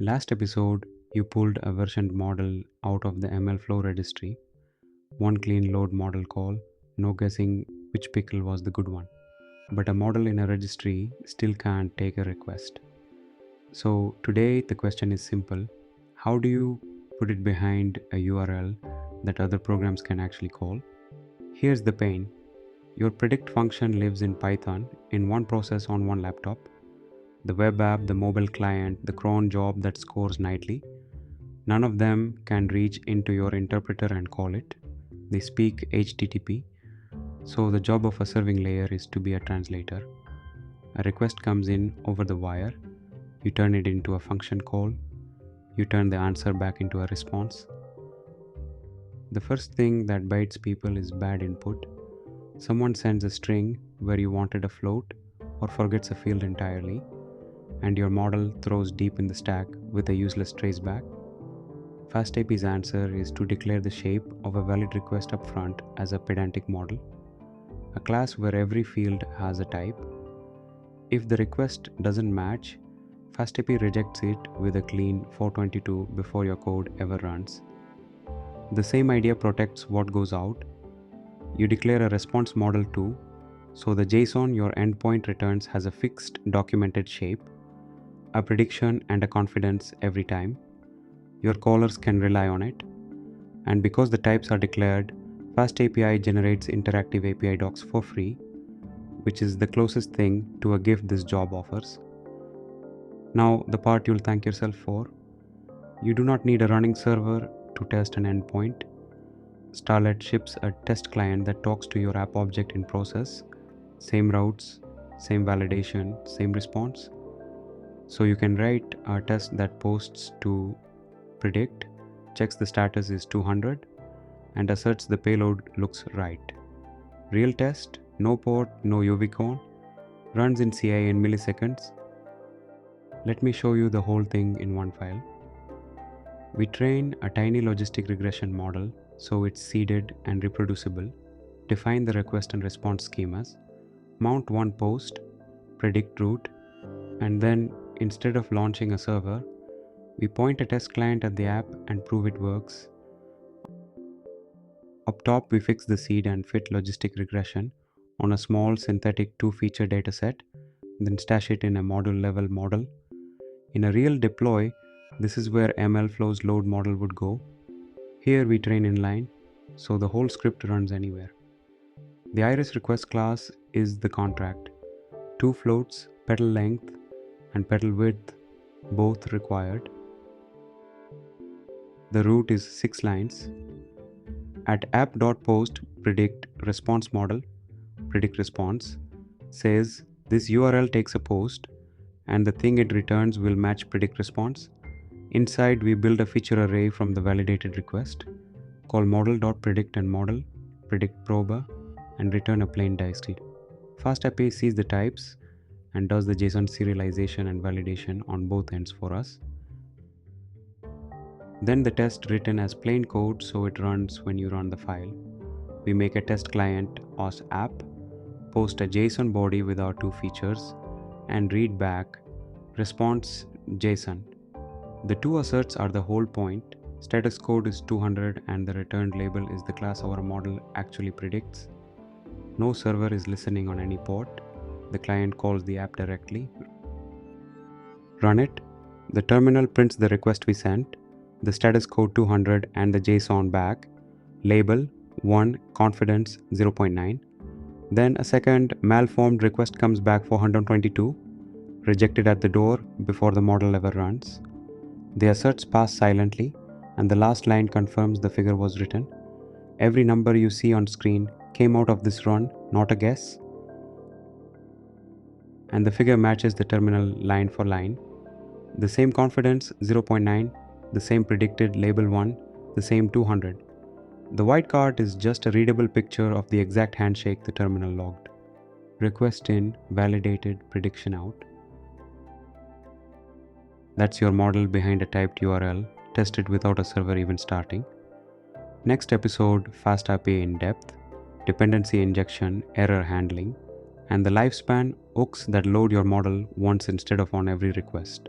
Last episode, you pulled a versioned model out of the MLflow registry. One clean load model call, no guessing which pickle was the good one. But a model in a registry still can't take a request. So today the question is simple. How do you put it behind a URL that other programs can actually call? Here's the pain. Your predict function lives in Python in one process on one laptop. The web app, the mobile client, the cron job that scores nightly. None of them can reach into your interpreter and call it. They speak HTTP, so the job of a serving layer is to be a translator. A request comes in over the wire, you turn it into a function call, you turn the answer back into a response. The first thing that bites people is bad input. Someone sends a string where you wanted a float or forgets a field entirely, and your model throws deep in the stack with a useless traceback. FastAPI's answer is to declare the shape of a valid request up front as a pedantic model, a class where every field has a type. If the request doesn't match, FastAPI rejects it with a clean 422 before your code ever runs. The same idea protects what goes out. You declare a response model too, so the JSON your endpoint returns has a fixed documented shape, a prediction and a confidence every time. Your callers can rely on it. And because the types are declared, FastAPI generates interactive API docs for free, which is the closest thing to a gift this job offers. Now, the part you'll thank yourself for. You do not need a running server to test an endpoint. Starlet ships a test client that talks to your app object in process. Same routes, same validation, same response. So you can write a test that posts to predict, checks the status is 200, and asserts the payload looks right. Real test, no port, no UV-con, runs in CI in milliseconds. Let me show you the whole thing in one file. We train a tiny logistic regression model so it's seeded and reproducible, define the request and response schemas, mount one post, predict route, and then instead of launching a server, we point a test client at the app and prove it works. Up top, we fix the seed and fit logistic regression on a small synthetic 2-feature dataset, then stash it in a module level model. In a real deploy, this is where MLflow's load model would go. Here we train inline, so the whole script runs anywhere. The iris request class is the contract. 2 floats, petal length and petal width, both required. The route is 6 lines. At app.post predict response model, predict response, says this URL takes a post and the thing it returns will match predict response. Inside we build a feature array from the validated request, call model.predict and model, predict proba, and return a plain diced. FastAPI sees the types and does the JSON serialization and validation on both ends for us. Then the test written as plain code so it runs when you run the file. We make a test client os app, post a JSON body with our 2 features, and read back response JSON. The 2 asserts are the whole point. Status code is 200 and the returned label is the class our model actually predicts. No server is listening on any port. The client calls the app directly. Run it. The terminal prints the request we sent, the status code 200 and the JSON back, label 1, confidence 0.9. Then a second malformed request comes back for 122, rejected at the door before the model ever runs. The asserts pass silently and the last line confirms the figure was written. Every number you see on screen came out of this run, not a guess. And the figure matches the terminal line for line. The same confidence 0.9, the same predicted label 1, the same 200. The white card is just a readable picture of the exact handshake the terminal logged. Request in, validated, prediction out. That's your model behind a typed URL, tested without a server even starting. Next episode, FastAPI in depth, dependency injection, error handling, and the lifespan hooks that load your model once instead of on every request.